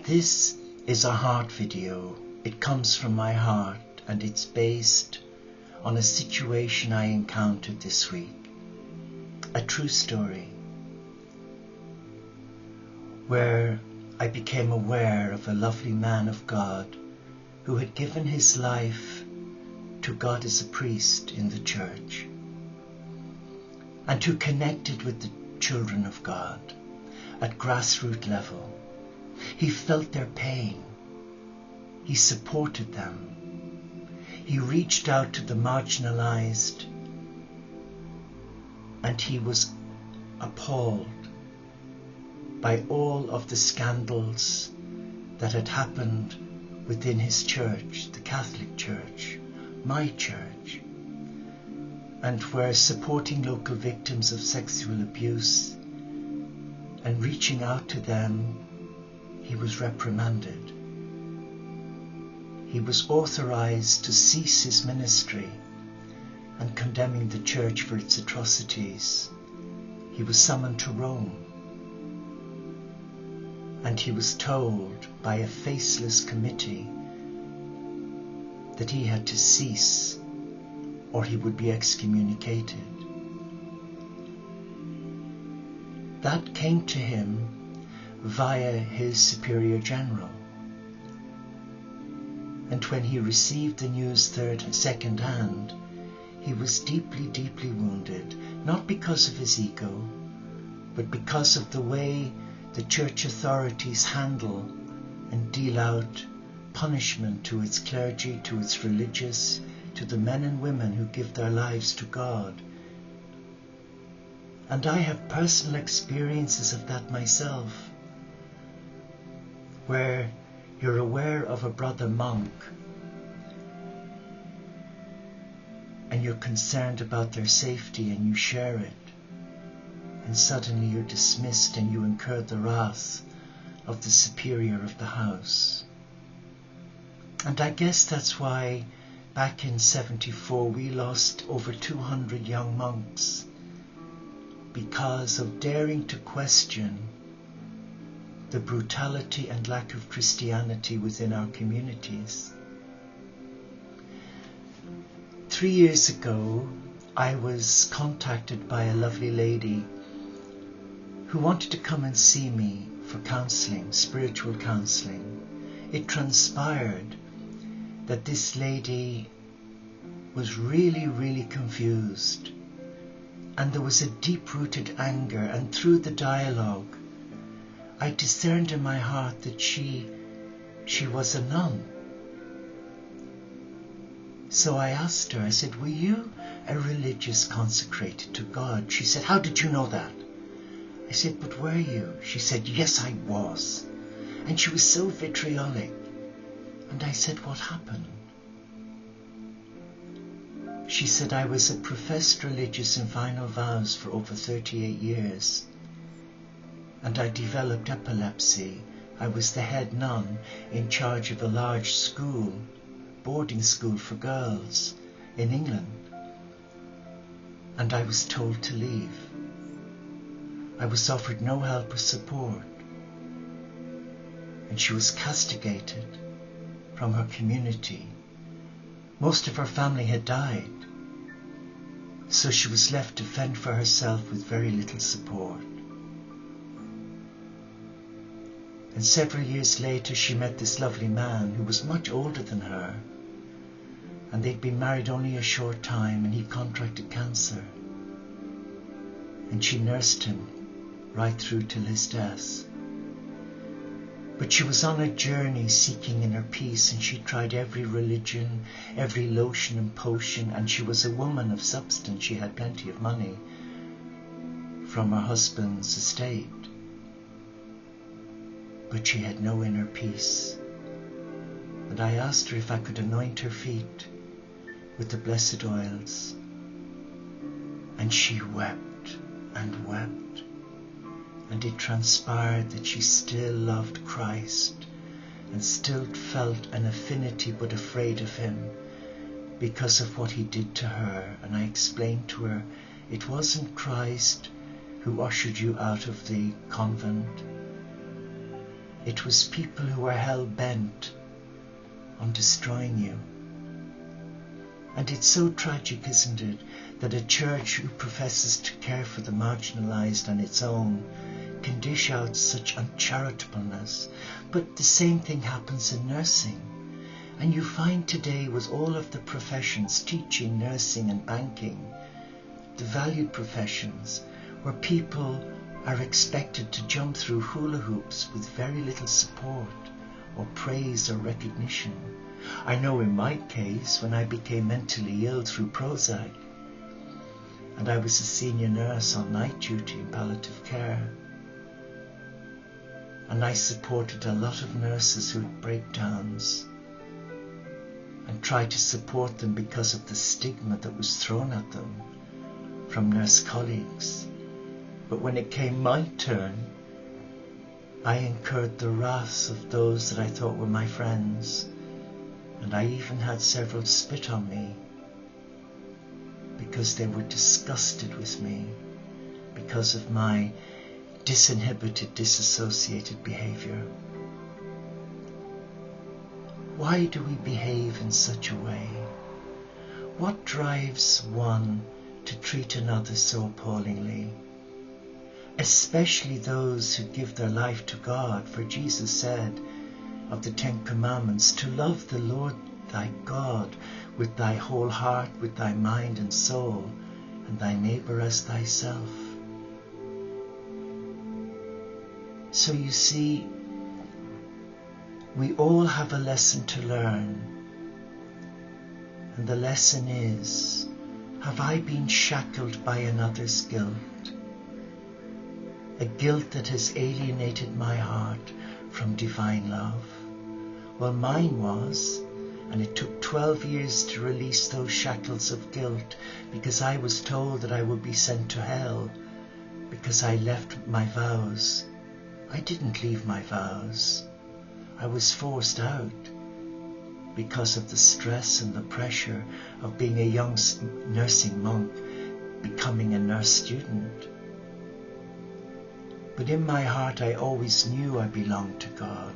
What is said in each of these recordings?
This is a heart video. It comes from my heart and it's based on a situation I encountered this week. A true story where I became aware of a lovely man of God who had given his life to God as a priest in the church and who connected with the children of God at grassroots level. He felt their pain. He supported them. He reached out to the marginalized, and he was appalled by all of the scandals that had happened within his church, the Catholic Church, my church, and where supporting local victims of sexual abuse and reaching out to them, he was reprimanded. He was authorized to cease his ministry and condemning the church for its atrocities. He was summoned to Rome, and he was told by a faceless committee that he had to cease or he would be excommunicated. That came to him via his superior general. And when he received the news second hand, he was deeply, deeply wounded, not because of his ego, but because of the way the church authorities handle and deal out punishment to its clergy, to its religious, to the men and women who give their lives to God. And I have personal experiences of that myself, where you're aware of a brother monk and you're concerned about their safety and you share it, and suddenly you're dismissed and you incur the wrath of the superior of the house. And I guess that's why back in 74 we lost over 200 young monks because of daring to question the brutality and lack of Christianity within our communities. 3 years ago, I was contacted by a lovely lady who wanted to come and see me for counseling, spiritual counseling. It transpired that this lady was really, really confused, and there was a deep-rooted anger, and through the dialogue I discerned in my heart that she was a nun. So I asked her, I said, were you a religious consecrated to God? She said, how did you know that? I said, but were you? She said, yes, I was. And she was so vitriolic. And I said, what happened? She said, I was a professed religious in final vows for over 38 years. And I developed epilepsy. I was the head nun in charge of a large school, boarding school for girls in England. And I was told to leave. I was offered no help or support. And she was castigated from her community. Most of her family had died, so she was left to fend for herself with very little support. And several years later she met this lovely man who was much older than her, and they'd been married only a short time, and he contracted cancer. And she nursed him right through till his death. But she was on a journey seeking inner peace, and she tried every religion, every lotion and potion, and she was a woman of substance. She had plenty of money from her husband's estate. But she had no inner peace. And I asked her if I could anoint her feet with the blessed oils. And she wept and wept. And it transpired that she still loved Christ and still felt an affinity but afraid of him because of what he did to her. And I explained to her, it wasn't Christ who ushered you out of the convent. It was people who were hell-bent on destroying you. And it's so tragic, isn't it, that a church who professes to care for the marginalized on its own can dish out such uncharitableness. But the same thing happens in nursing. And you find today with all of the professions, teaching, nursing and banking, the valued professions, where people are expected to jump through hula hoops with very little support or praise or recognition. I know in my case, when I became mentally ill through Prozac, and I was a senior nurse on night duty in palliative care, and I supported a lot of nurses who had breakdowns and tried to support them because of the stigma that was thrown at them from nurse colleagues. But when it came my turn, I incurred the wrath of those that I thought were my friends, and I even had several spit on me because they were disgusted with me because of my disinhibited, disassociated behavior. Why do we behave in such a way? What drives one to treat another so appallingly? Especially those who give their life to God, for Jesus said of the 10 Commandments, to love the Lord thy God with thy whole heart, with thy mind and soul, and thy neighbour as thyself. So you see, we all have a lesson to learn. And the lesson is, have I been shackled by another's guilt? A guilt that has alienated my heart from divine love? Well, mine was, and it took 12 years to release those shackles of guilt, because I was told that I would be sent to hell because I left my vows. I didn't leave my vows. I was forced out because of the stress and the pressure of being a young nursing monk, becoming a nurse student. But in my heart I always knew I belonged to God.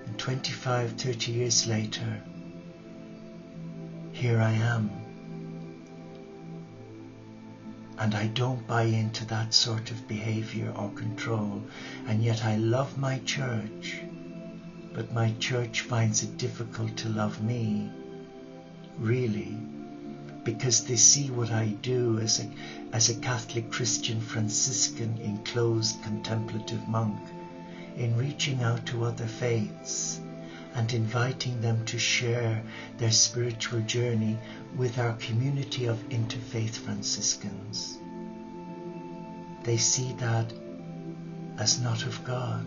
And 25, 30 years later, here I am. And I don't buy into that sort of behavior or control, and yet I love my church, but my church finds it difficult to love me, really, because they see what I do as a Catholic Christian Franciscan enclosed contemplative monk, in reaching out to other faiths and inviting them to share their spiritual journey with our community of interfaith Franciscans. They see that as not of God.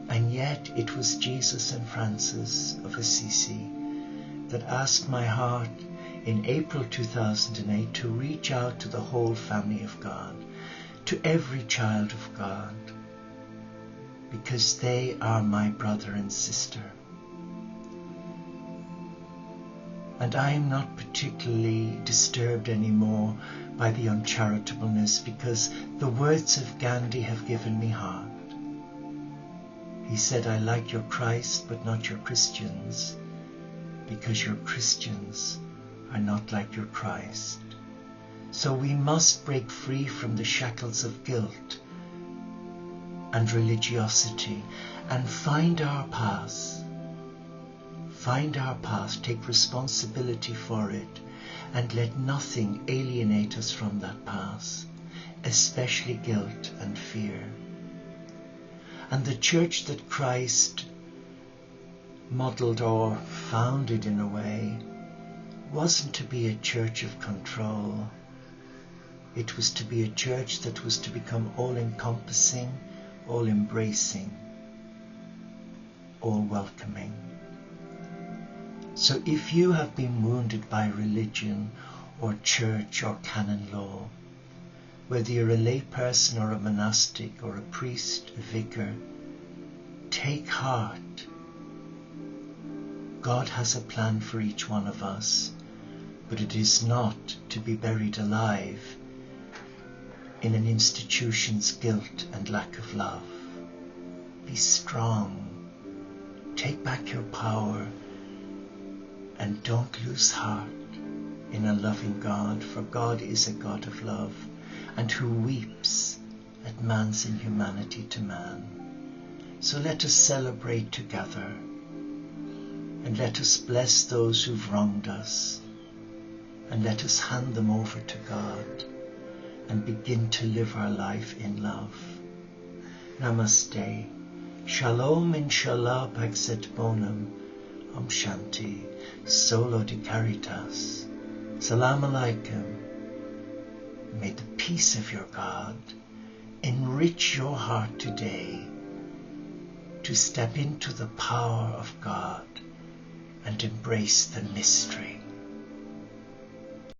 And yet it was Jesus and Francis of Assisi that asked my heart in April 2008 to reach out to the whole family of God, to every child of God, because they are my brother and sister. And I am not particularly disturbed anymore by the uncharitableness, because the words of Gandhi have given me heart. He said, I like your Christ but not your Christians, because your Christians are not like your Christ. So we must break free from the shackles of guilt and religiosity and find our path. Find our path, take responsibility for it, and let nothing alienate us from that path, especially guilt and fear. And the church that Christ modelled or founded in a way wasn't to be a church of control. It was to be a church that was to become all-encompassing, all-embracing, all-welcoming. So if you have been wounded by religion or church or canon law, whether you're a lay person or a monastic or a priest, a vicar, take heart. God has a plan for each one of us, but it is not to be buried alive in an institution's guilt and lack of love. Be strong. Take back your power and don't lose heart in a loving God, for God is a God of love and who weeps at man's inhumanity to man. So let us celebrate together and let us bless those who've wronged us and let us hand them over to God and begin to live our life in love. Namaste. Shalom inshallah paxet bonum. Om Shanti. Solo de Caritas. Salam alaikum. May the peace of your God enrich your heart today to step into the power of God and embrace the mystery